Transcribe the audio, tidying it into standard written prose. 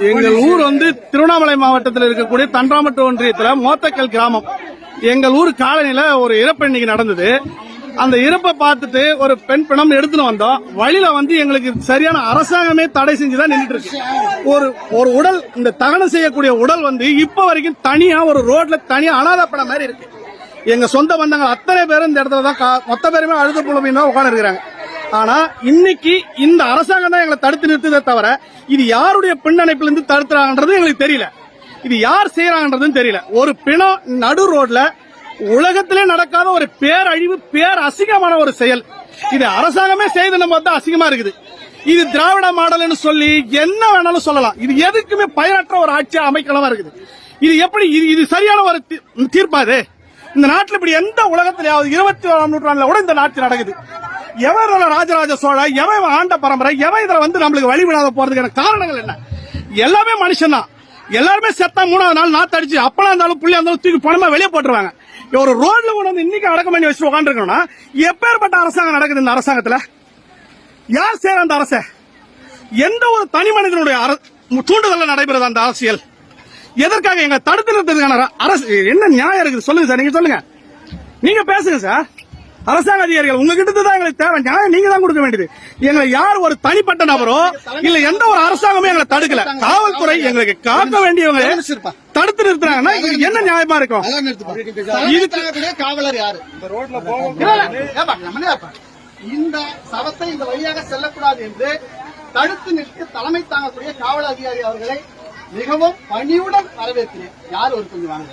எங்கள் ஊர் திருவண்ணாமலை மாவட்டத்தில் இருக்கக்கூடிய தன்றாமட்டு ஒன்றியத்தில் மோத்தக்கல் கிராமம். எங்கள் ஊர் காலனியில ஒரு இறப்பு இன்னைக்கு நடந்தது. அந்த இறப்பை பார்த்துட்டு ஒரு பெண் பிணம் எடுத்துன்னு வந்தோம். வழியில எங்களுக்கு சரியான அரசாங்கமே தடை செஞ்சுதான் நின்றுட்டு இருக்கு. ஒரு உடல், இந்த தகனம் செய்யக்கூடிய உடல் இப்ப வரைக்கும் தனியா ஒரு ரோட்ல தனியா அனாதை படம் மாதிரி இருக்கு. எங்க சொந்த பந்தங்கள் அத்தனை பேரும் இந்த இடத்துல தான் மொத்த பேருமே அழுத புலமையும் தான் உட்கார்ந்து இருக்கிறாங்க. ஆனா இன்னைக்கு இந்த அரசாங்கம் தான் எங்களை தடுத்து நிறுத்ததே தவிர இது யாருடைய பின்னணைப்புல இருந்து தடுத்துறாங்கன்றது எங்களுக்கு தெரியல. இது யார் செய்யறாங்கன்றதும் தெரியல. ஒரு பிணம் நடு ரோட்ல உலகத்திலே நடக்காத ஒரு பேரழிவு, பேர் அசிங்கமான ஒரு செயல். இது அரசாங்கமே செய்து பார்த்தா அசிங்கமா இருக்குது. இது திராவிட மாடல்னு சொல்லி என்ன வேணாலும் சொல்லலாம். இது எதுக்குமே பயனற்ற ஒரு ஆட்சியா அமைக்கலாம் இருக்குது. இது எப்படி இது சரியான ஒரு தீர்ப்பாது? இந்த நாட்டில் இப்படி எந்த உலகத்திலேயாவது 21ஆம் நூற்றாண்டுல கூட இந்த நாட்டில் நடக்குது? எவன் ராஜராஜ சோழ, எவன் ஆண்ட பரம்பரை, எவன் இதுல நம்மளுக்கு வழிவிடாத போறதுக்கான காரணங்கள் என்ன? எல்லாமே மனுஷன் தான். எல்லாருமே செத்தா 3வது நாள் நாத்து அடிச்சு அப்பனா இருந்தாலும் புள்ளியா இருந்தாலும் தூக்கி பணமா வெளியே போட்டுருவாங்க. ஒரு ரோட்ல கொண்டு இன்னைக்கு அடக்கம் பண்ணி வச்சு உட்காந்துருக்கணும்னா எப்பேற்பட்ட அரசாங்கம் நடக்குது? இந்த அரசாங்கத்துல யார் செய்யற அந்த அரச? எந்த ஒரு தனி மனிதனுடைய தூண்டுதல நடைபெறுது அந்த அரசியல்? எதற்காக எங்க தடுத்து நிறுத்ததுக்கான அரசு என்ன நியாயம் இருக்குது? சொல்லுங்க சார், நீங்க சொல்லுங்க, நீங்க பேசுங்க சார். அரசாங்க அதிகாரிகள் உங்ககிட்ட தான் எங்களுக்கு தேவை. நியாயம் நீங்க தான் கொடுக்க வேண்டியது. எங்களை யார் ஒரு தனிப்பட்ட நபரோ இல்ல எந்த ஒரு அரசாங்கமே எங்களை தடுக்கல. காவல்துறை எங்களுக்கு காக்க வேண்டியவங்க தடுத்து நிறுத்துறாங்கன்னா என்ன நியாயமா இருக்கும்? காவலர் யாரு? இந்த சவத்தை இந்த வழியாக செல்லக்கூடாது என்று தடுத்து நிற்க தலைமை தாங்கக்கூடிய காவல் அதிகாரி அவர்களை மிகவும் பணியுடன் வரவேற்கிறேன். யார் ஒரு கொஞ்சம் வாங்க.